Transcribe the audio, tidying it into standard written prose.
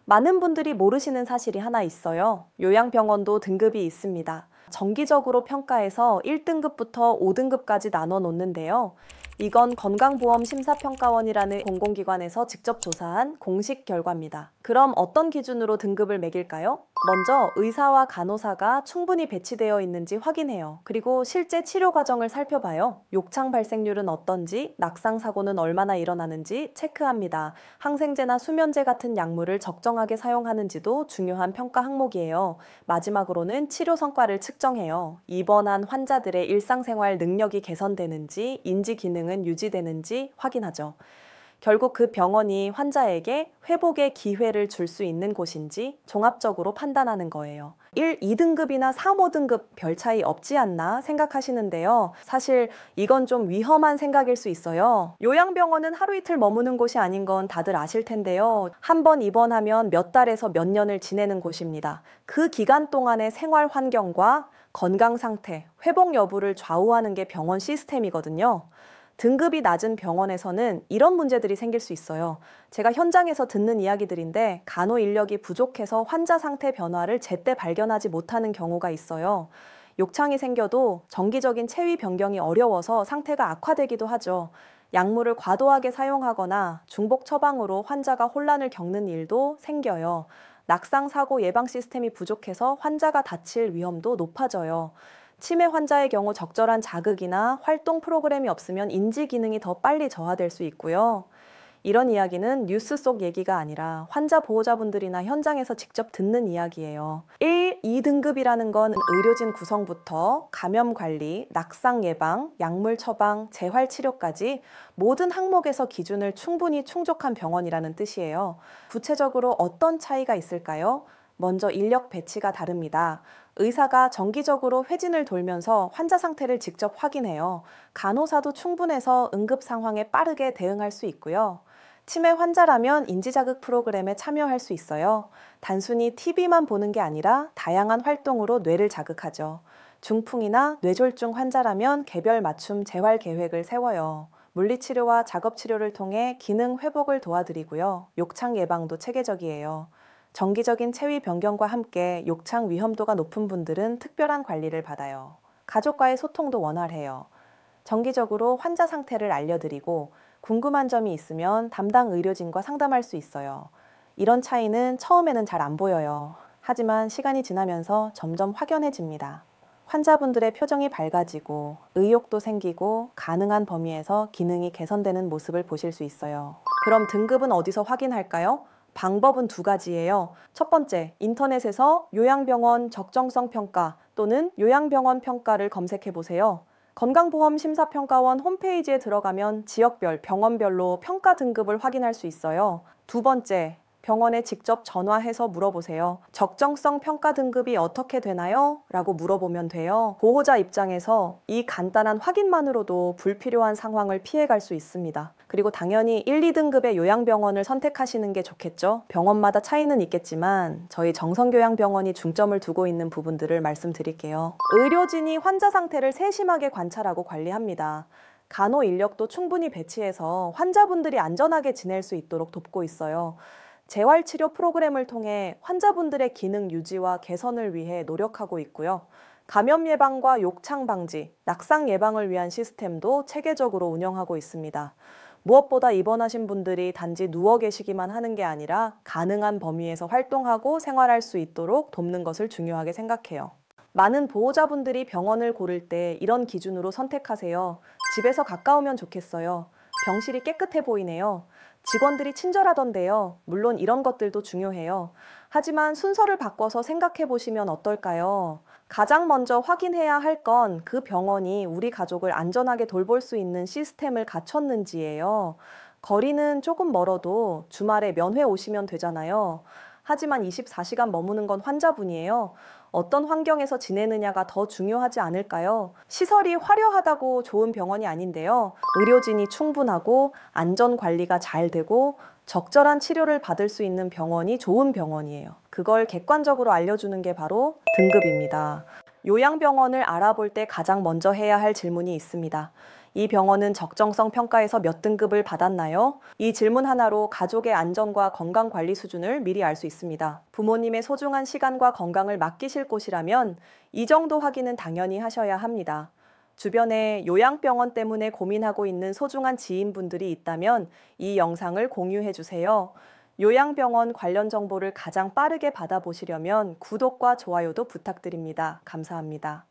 많은 분들이 모르시는 사실이 하나 있어요. 요양병원도 등급이 있습니다. 정기적으로 평가해서 1등급부터 5등급까지 나눠 놓는데요. 이건 건강보험심사평가원이라는 공공기관에서 직접 조사한 공식 결과입니다. 그럼 어떤 기준으로 등급을 매길까요? 먼저 의사와 간호사가 충분히 배치되어 있는지 확인해요. 그리고 실제 치료 과정을 살펴봐요. 욕창 발생률은 어떤지, 낙상 사고는 얼마나 일어나는지 체크합니다. 항생제나 수면제 같은 약물을 적정하게 사용하는지도 중요한 평가 항목이에요. 마지막으로는 치료 성과를 측정해요. 입원한 환자들의 일상생활 능력이 개선되는지, 인지 기능은 유지되는지 확인하죠. 결국 그 병원이 환자에게 회복의 기회를 줄 수 있는 곳인지 종합적으로 판단하는 거예요. 1, 2등급이나 3, 5등급 별 차이 없지 않나 생각하시는데요. 사실 이건 좀 위험한 생각일 수 있어요. 요양병원은 하루 이틀 머무는 곳이 아닌 건 다들 아실 텐데요. 한 번 입원하면 몇 달에서 몇 년을 지내는 곳입니다. 그 기간 동안의 생활 환경과 건강 상태, 회복 여부를 좌우하는 게 병원 시스템이거든요. 등급이 낮은 병원에서는 이런 문제들이 생길 수 있어요. 제가 현장에서 듣는 이야기들인데 간호 인력이 부족해서 환자 상태 변화를 제때 발견하지 못하는 경우가 있어요. 욕창이 생겨도 정기적인 체위 변경이 어려워서 상태가 악화되기도 하죠. 약물을 과도하게 사용하거나 중복 처방으로 환자가 혼란을 겪는 일도 생겨요. 낙상 사고 예방 시스템이 부족해서 환자가 다칠 위험도 높아져요. 치매 환자의 경우 적절한 자극이나 활동 프로그램이 없으면 인지 기능이 더 빨리 저하될 수 있고요. 이런 이야기는 뉴스 속 얘기가 아니라 환자 보호자분들이나 현장에서 직접 듣는 이야기예요. 1, 2등급이라는 건 의료진 구성부터 감염 관리, 낙상 예방, 약물 처방, 재활 치료까지 모든 항목에서 기준을 충분히 충족한 병원이라는 뜻이에요. 구체적으로 어떤 차이가 있을까요? 먼저 인력 배치가 다릅니다. 의사가 정기적으로 회진을 돌면서 환자 상태를 직접 확인해요. 간호사도 충분해서 응급 상황에 빠르게 대응할 수 있고요. 치매 환자라면 인지자극 프로그램에 참여할 수 있어요. 단순히 TV만 보는 게 아니라 다양한 활동으로 뇌를 자극하죠. 중풍이나 뇌졸중 환자라면 개별 맞춤 재활 계획을 세워요. 물리치료와 작업치료를 통해 기능 회복을 도와드리고요. 욕창 예방도 체계적이에요. 정기적인 체위 변경과 함께 욕창 위험도가 높은 분들은 특별한 관리를 받아요. 가족과의 소통도 원활해요. 정기적으로 환자 상태를 알려드리고 궁금한 점이 있으면 담당 의료진과 상담할 수 있어요. 이런 차이는 처음에는 잘 안 보여요. 하지만 시간이 지나면서 점점 확연해집니다. 환자분들의 표정이 밝아지고 의욕도 생기고 가능한 범위에서 기능이 개선되는 모습을 보실 수 있어요. 그럼 등급은 어디서 확인할까요? 방법은 두 가지예요. 첫 번째, 인터넷에서 요양병원 적정성 평가 또는 요양병원 평가를 검색해 보세요. 건강보험심사평가원 홈페이지에 들어가면 지역별, 병원별로 평가 등급을 확인할 수 있어요. 두 번째, 병원에 직접 전화해서 물어보세요. 적정성 평가 등급이 어떻게 되나요? 라고 물어보면 돼요. 보호자 입장에서 이 간단한 확인만으로도 불필요한 상황을 피해갈 수 있습니다. 그리고 당연히 1, 2등급의 요양병원을 선택하시는 게 좋겠죠. 병원마다 차이는 있겠지만 저희 정성교양병원이 중점을 두고 있는 부분들을 말씀드릴게요. 의료진이 환자 상태를 세심하게 관찰하고 관리합니다. 간호 인력도 충분히 배치해서 환자분들이 안전하게 지낼 수 있도록 돕고 있어요. 재활치료 프로그램을 통해 환자분들의 기능 유지와 개선을 위해 노력하고 있고요. 감염 예방과 욕창 방지, 낙상 예방을 위한 시스템도 체계적으로 운영하고 있습니다. 무엇보다 입원하신 분들이 단지 누워 계시기만 하는 게 아니라 가능한 범위에서 활동하고 생활할 수 있도록 돕는 것을 중요하게 생각해요. 많은 보호자분들이 병원을 고를 때 이런 기준으로 선택하세요. 집에서 가까우면 좋겠어요. 병실이 깨끗해 보이네요. 직원들이 친절하던데요. 물론 이런 것들도 중요해요. 하지만 순서를 바꿔서 생각해 보시면 어떨까요? 가장 먼저 확인해야 할 건 그 병원이 우리 가족을 안전하게 돌볼 수 있는 시스템을 갖췄는지예요. 거리는 조금 멀어도 주말에 면회 오시면 되잖아요. 하지만 24시간 머무는 건 환자분이에요. 어떤 환경에서 지내느냐가 더 중요하지 않을까요? 시설이 화려하다고 좋은 병원이 아닌데요. 의료진이 충분하고 안전 관리가 잘 되고 적절한 치료를 받을 수 있는 병원이 좋은 병원이에요. 그걸 객관적으로 알려주는 게 바로 등급입니다. 요양병원을 알아볼 때 가장 먼저 해야 할 질문이 있습니다. 이 병원은 적정성 평가에서 몇 등급을 받았나요? 이 질문 하나로 가족의 안전과 건강 관리 수준을 미리 알 수 있습니다. 부모님의 소중한 시간과 건강을 맡기실 곳이라면 이 정도 확인은 당연히 하셔야 합니다. 주변에 요양병원 때문에 고민하고 있는 소중한 지인분들이 있다면 이 영상을 공유해 주세요. 요양병원 관련 정보를 가장 빠르게 받아보시려면 구독과 좋아요도 부탁드립니다. 감사합니다.